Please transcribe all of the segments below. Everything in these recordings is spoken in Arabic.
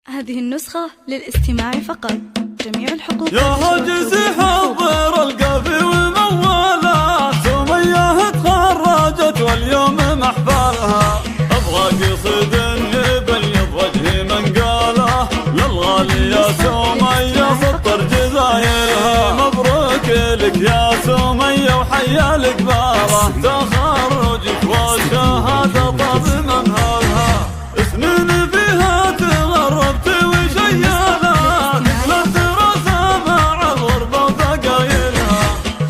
هذه النسخة للاستماع فقط. جميع الحقوق يا هاجس حضر القافي والموالة، سمية تخرجت واليوم محفلها، ابغى قصيد يبيض وجهي من قاله، للغالي يا سمية سطر جزايرها. مبروك لك يا سمية وحيا لك باله، تخرجك والشهادة طاب منهلها، سنين فيها تغربت وشيالة، تكلت راسها مع الغربة وثقايلها،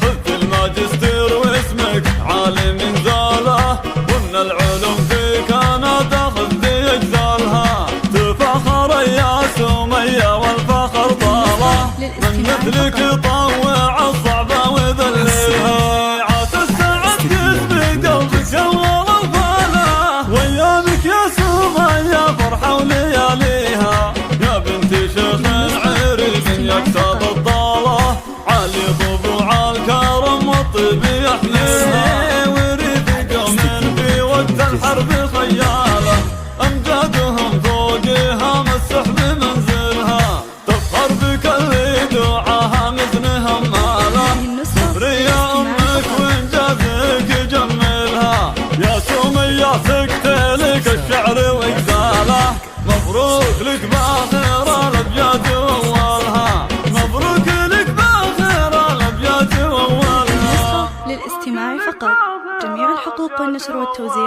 خذت الماجستير واسمك عالي من زاله، ومن العلوم فيك انا تاخذ اجزالها، تفاخر يا سمية والفخر طاله، من مثلك طوع الصعبة وذللها، عاش السعد قسم قلبك اول الفاله، وايامك يا سمية فرحة ولياليها، يا بنت شيخ عريق يكسر الضالة، عالي ضبوع الكرم والطيب يحملها، ورفق من في وقت الحرب خيالة، امجادهم فوق هام السحب منزلها، تفخر بك اللي دعاها مزنها ماله، صبري يا امك وانجازك يجملها، يا سمية سكت لك الشعر واجزاله، مبروك لك باخر الابيات واولها، مبروك لك باخر الابيات واولها. للاستماع فقط. جميع الحقوق والنشر والتوزيع